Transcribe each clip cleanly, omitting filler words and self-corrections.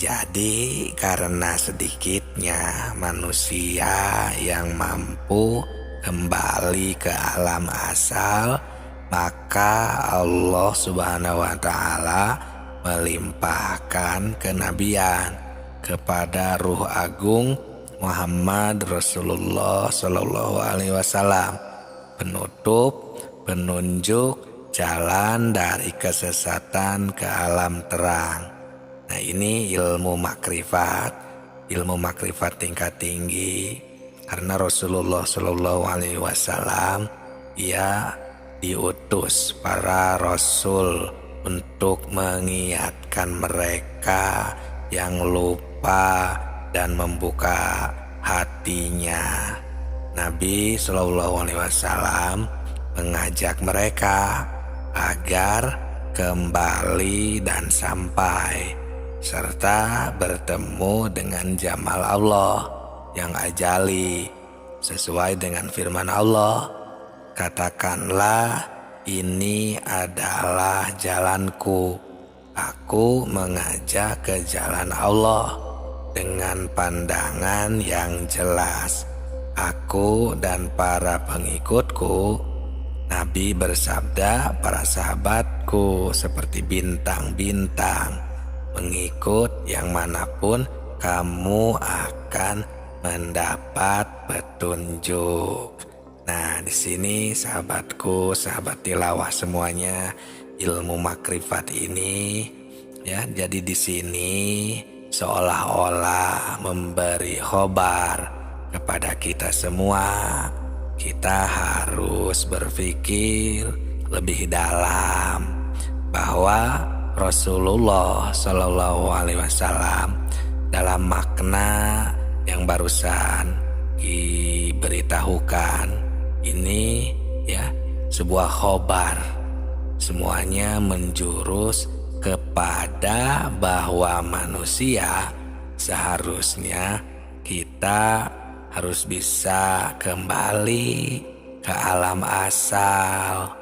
Jadi karena sedikitnya manusia yang mampu kembali ke alam asal, maka Allah Subhanahu wa Ta'ala melimpahkan kenabian kepada Ruh Agung Muhammad Rasulullah Sallallahu Alaihi Wasallam, penutup, penunjuk jalan dari kesesatan ke alam terang. Nah, ini ilmu makrifat tingkat tinggi, karena Rasulullah Sallallahu Alaihi Wasallam ia diutus para rasul untuk mengingatkan mereka yang lupa dan membuka hatinya. Nabi Sallallahu Alaihi Wasallam mengajak mereka agar kembali dan sampai serta bertemu dengan jamal Allah yang ajali, sesuai dengan firman Allah, katakanlah ini adalah jalanku, aku mengajak ke jalan Allah dengan pandangan yang jelas. Aku dan para pengikutku, Nabi bersabda, para sahabatku seperti bintang-bintang, mengikut yang manapun kamu akan mendapat petunjuk. Nah, di sini sahabatku, sahabat tilawah semuanya, ilmu makrifat ini ya, jadi di sini seolah-olah memberi khobar kepada kita semua. Kita harus berpikir lebih dalam bahwa Rasulullah Sallallahu Alaihi Wasallam dalam makna yang barusan diberitahukan ini ya, sebuah khobar, semuanya menjurus kepada bahwa manusia seharusnya kita harus bisa kembali ke alam asal.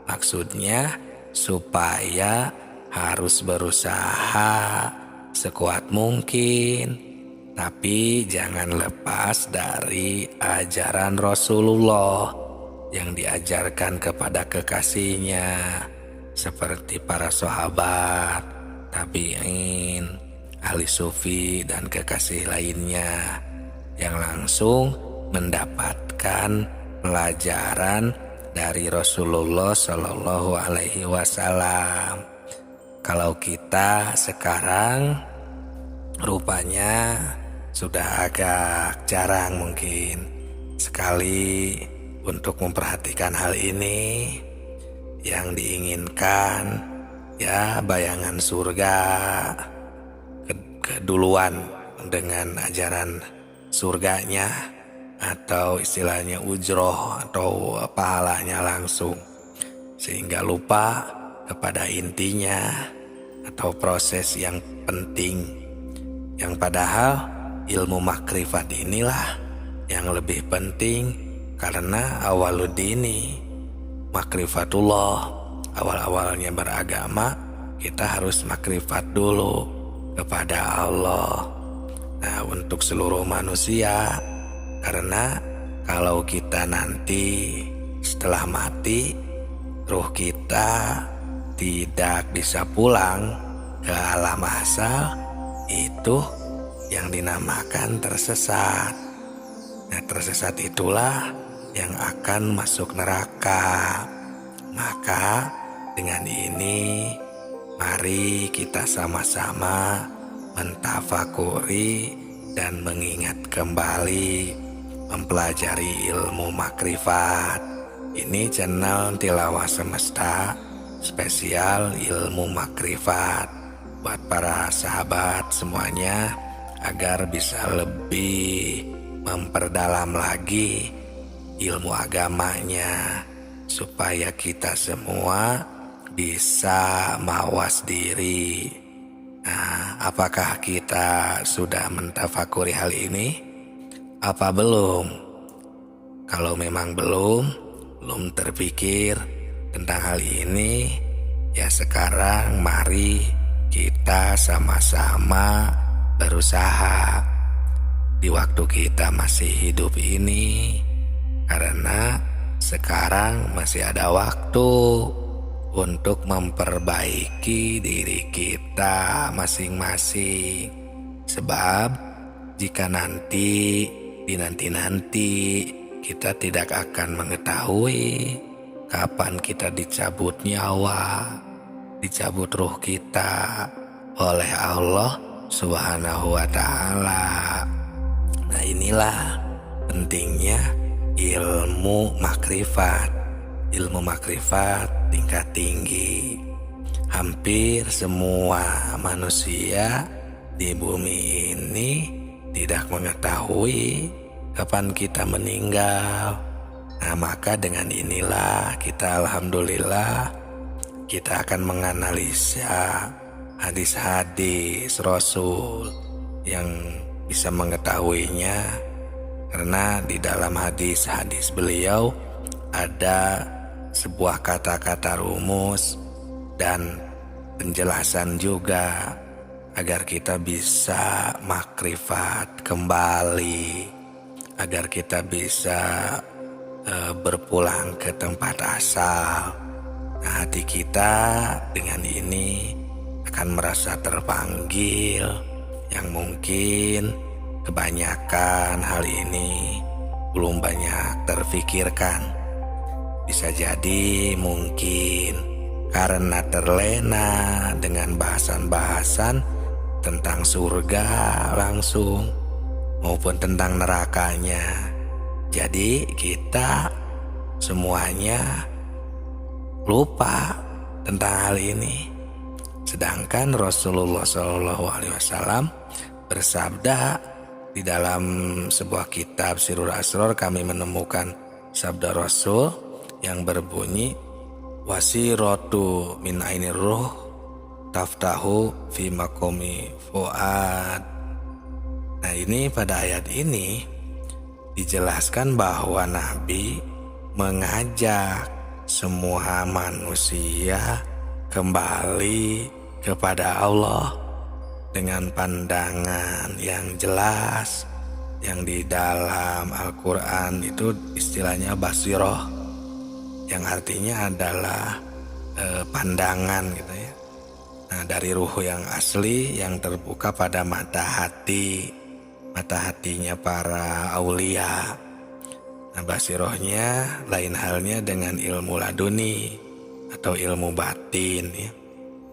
Maksudnya supaya harus berusaha sekuat mungkin, tapi jangan lepas dari ajaran Rasulullah yang diajarkan kepada kekasihnya, seperti para sahabat, tabi'in, ahli sufi, dan kekasih lainnya yang langsung mendapatkan pelajaran dari Rasulullah Shallallahu Alaihi Wasallam. Kalau kita sekarang rupanya sudah agak jarang mungkin sekali untuk memperhatikan hal ini. Yang diinginkan ya bayangan surga keduluan dengan ajaran surganya, atau istilahnya ujroh atau pahalanya langsung, sehingga lupa kepada intinya atau proses yang penting, yang padahal ilmu makrifat inilah yang lebih penting, karena awaludini makrifatullah, awal-awalnya beragama kita harus makrifat dulu kepada Allah. Nah, untuk seluruh manusia, karena kalau kita nanti setelah mati, ruh kita tidak bisa pulang ke alam asal, itu yang dinamakan tersesat. Nah, tersesat itulah yang akan masuk neraka. Maka dengan ini mari kita sama-sama mentafakuri dan mengingat kembali, mempelajari ilmu makrifat. Ini channel Tilawah Semesta spesial ilmu makrifat buat para sahabat semuanya, agar bisa lebih memperdalam lagi ilmu agamanya, supaya kita semua bisa mawas diri. Nah, apakah kita sudah mentafakuri hal ini? Apa belum? Kalau memang belum terpikir tentang hal ini, ya sekarang mari kita sama-sama berusaha di waktu kita masih hidup ini, karena sekarang masih ada waktu untuk memperbaiki diri kita masing-masing. Sebab jika nanti di nanti kita tidak akan mengetahui kapan kita dicabut nyawa, dicabut ruh kita oleh Allah Subhanahu wa Ta'ala. Nah, inilah pentingnya ilmu makrifat. Ilmu makrifat tingkat tinggi. Hampir semua manusia di bumi ini tidak mengetahui kapan kita meninggal. Nah, maka dengan inilah kita alhamdulillah kita akan menganalisa hadis-hadis Rasul yang bisa mengetahuinya, karena di dalam hadis-hadis beliau ada sebuah kata-kata rumus dan penjelasan juga agar kita bisa makrifat kembali, agar kita bisa berpulang ke tempat asal. Nah, hati kita dengan ini akan merasa terpanggil, yang mungkin kebanyakan hal ini belum banyak terfikirkan. Bisa jadi mungkin karena terlena dengan bahasan-bahasan tentang surga langsung maupun tentang nerakanya. Jadi kita semuanya lupa tentang hal ini. Sedangkan Rasulullah SAW bersabda di dalam sebuah kitab Sirrul Asrar, kami menemukan sabda Rasul yang berbunyi, wasiratu min ainir ruh taftahu fi makomi fuad. Nah, ini pada ayat ini dijelaskan bahwa Nabi mengajak semua manusia kembali kepada Allah dengan pandangan yang jelas, yang di dalam Al-Quran itu istilahnya basiroh, yang artinya adalah pandangan gitu ya. Nah, dari ruh yang asli yang terbuka pada mata hatinya para aulia. Nah, basirohnya lain halnya dengan ilmu laduni atau ilmu batin ya.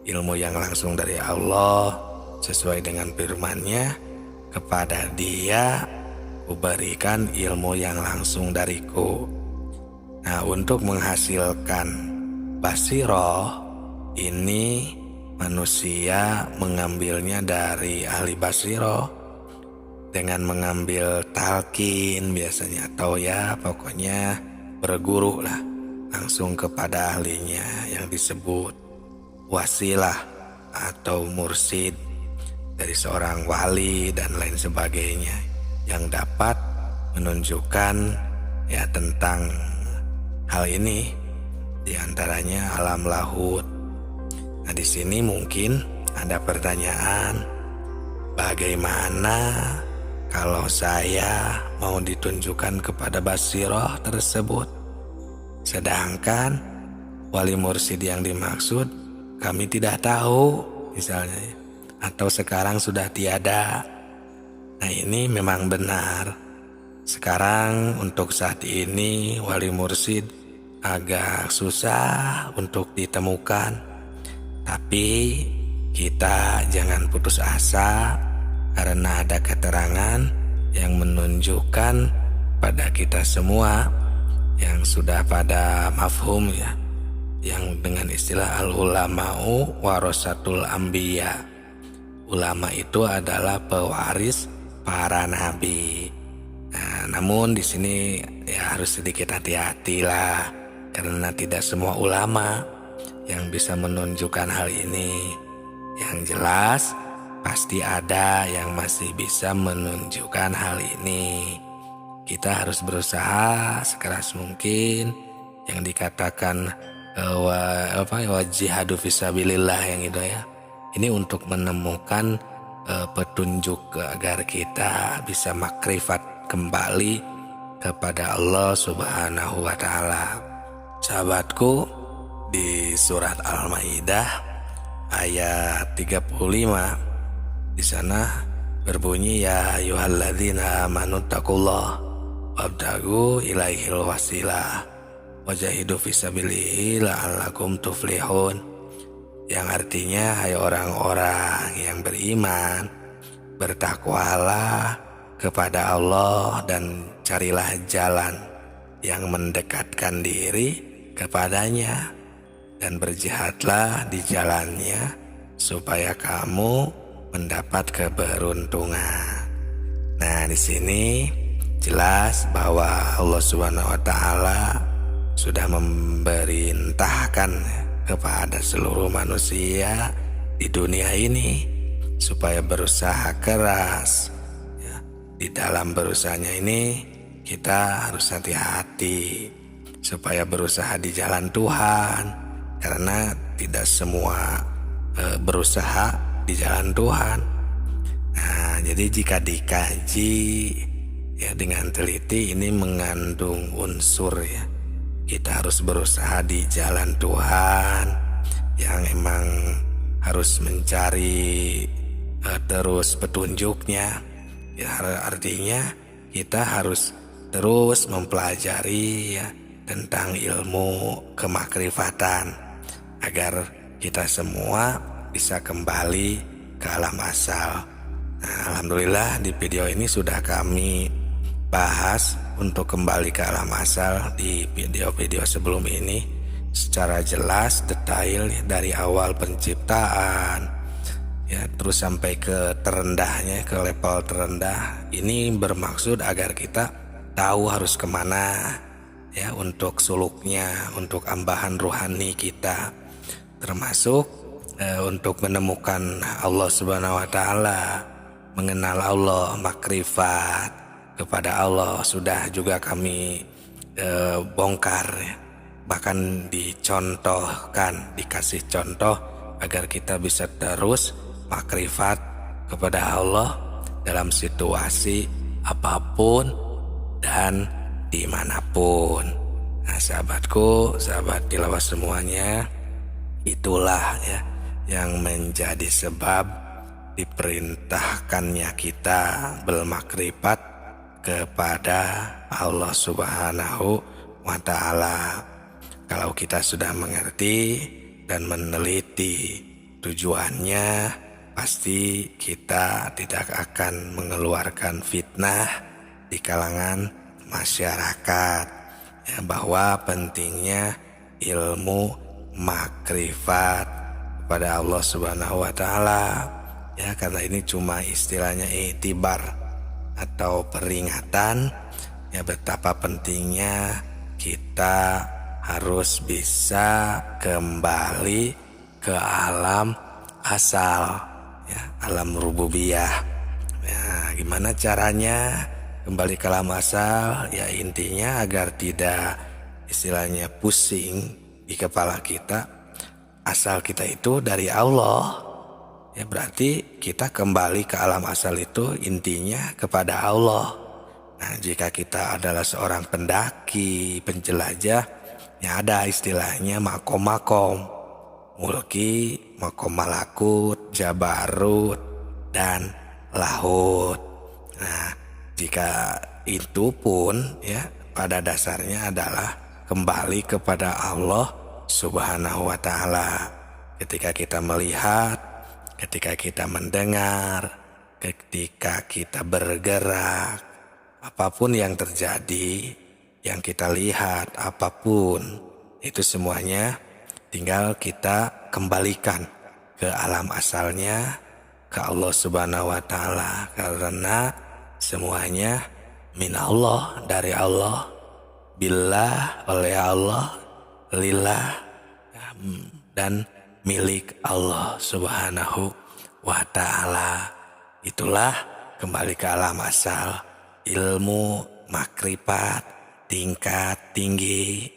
Ilmu yang langsung dari Allah sesuai dengan firman-Nya, kepada dia kuberikan ilmu yang langsung dariku. Nah, untuk menghasilkan basiroh ini manusia mengambilnya dari ahli basiroh dengan mengambil talqin biasanya, atau ya pokoknya berguru lah langsung kepada ahlinya yang disebut wasilah atau mursid dari seorang wali dan lain sebagainya, yang dapat menunjukkan ya tentang hal ini, diantaranya alam lahut. Nah, di sini mungkin ada pertanyaan, bagaimana kalau saya mau ditunjukkan kepada basiroh tersebut, sedangkan wali mursid yang dimaksud kami tidak tahu misalnya, atau sekarang sudah tiada. Nah, ini memang benar. Sekarang untuk saat ini wali mursid agak susah untuk ditemukan. Tapi kita jangan putus asa, karena ada keterangan yang menunjukkan pada kita semua yang sudah pada mafhum ya, yang dengan istilah al-ulama'u warasatul anbiya. Ulama itu adalah pewaris para nabi. Nah, namun di sini ya harus sedikit hati-hati lah, karena tidak semua ulama yang bisa menunjukkan hal ini. Yang jelas pasti ada yang masih bisa menunjukkan hal ini. Kita harus berusaha sekeras mungkin, yang dikatakan jihadu fisabilillah yang itu ya. Ini untuk menemukan petunjuk agar kita bisa makrifat kembali kepada Allah Subhanahu wa Ta'ala. Sahabatku, di surat Al-Maidah ayat 35 di sana berbunyi, ya ayyuhalladzina amanu taqullah wabtagu ilaihil wasilah wajahidu fisabilihi la'allakum tuflihun, yang artinya, hai orang-orang yang beriman, bertakwalah kepada Allah dan carilah jalan yang mendekatkan diri kepadanya, dan berjihadlah di jalannya supaya kamu mendapat keberuntungan. Nah, di sini jelas bahwa Allah Subhanahu wa Ta'ala sudah memerintahkan kepada seluruh manusia di dunia ini supaya berusaha keras. Ya, di dalam berusahanya ini kita harus hati-hati supaya berusaha di jalan Tuhan, karena tidak semua berusaha di jalan Tuhan. Nah, jadi jika dikaji ya dengan teliti, ini mengandung unsur ya, kita harus berusaha di jalan Tuhan, yang emang harus mencari terus petunjuknya. Ya, artinya kita harus terus mempelajari ya tentang ilmu kemakrifatan agar kita semua bisa kembali ke alam asal. Nah, alhamdulillah di video ini sudah kami bahas untuk kembali ke alam asal di video-video sebelum ini secara jelas, detail dari awal penciptaan ya terus sampai ke terendahnya, ke level terendah. Ini bermaksud agar kita tahu harus kemana ya untuk suluknya, untuk ambahan rohani kita, termasuk untuk menemukan Allah Subhanahu wa Ta'ala, mengenal Allah, makrifat kepada Allah sudah juga kami bongkar ya. Bahkan dicontohkan, dikasih contoh agar kita bisa terus makrifat kepada Allah dalam situasi apapun dan dimanapun. Nah, sahabatku, sahabat tilawah semuanya, itulah ya yang menjadi sebab diperintahkannya kita bermakrifat kepada Allah Subhanahu wa Ta'ala. Kalau kita sudah mengerti dan meneliti tujuannya, pasti kita tidak akan mengeluarkan fitnah di kalangan masyarakat ya, bahwa pentingnya ilmu makrifat kepada Allah Subhanahu wa Ta'ala ya, karena ini cuma istilahnya iktibar atau peringatan ya, betapa pentingnya kita harus bisa kembali ke alam asal ya, alam rububiyah. Ya, gimana caranya kembali ke alam asal? Ya intinya agar tidak istilahnya pusing di kepala kita. Asal kita itu dari Allah. Ya berarti kita kembali ke alam asal itu intinya kepada Allah. Nah, jika kita adalah seorang pendaki, penjelajah, ya ada istilahnya makom-makom, mulki, makom malakut, jabarut, dan lahut. Nah, jika itu pun ya pada dasarnya adalah kembali kepada Allah Subhanahu wa Ta'ala. Ketika kita melihat, ketika kita mendengar, ketika kita bergerak, apapun yang terjadi, yang kita lihat, apapun, itu semuanya tinggal kita kembalikan ke alam asalnya, ke Allah Subhanahu wa Ta'ala, karena semuanya min Allah, dari Allah, billah, oleh Allah, lillah, dan milik Allah Subhanahu wa Ta'ala. Itulah kembali ke alam asal, ilmu makrifat tingkat tinggi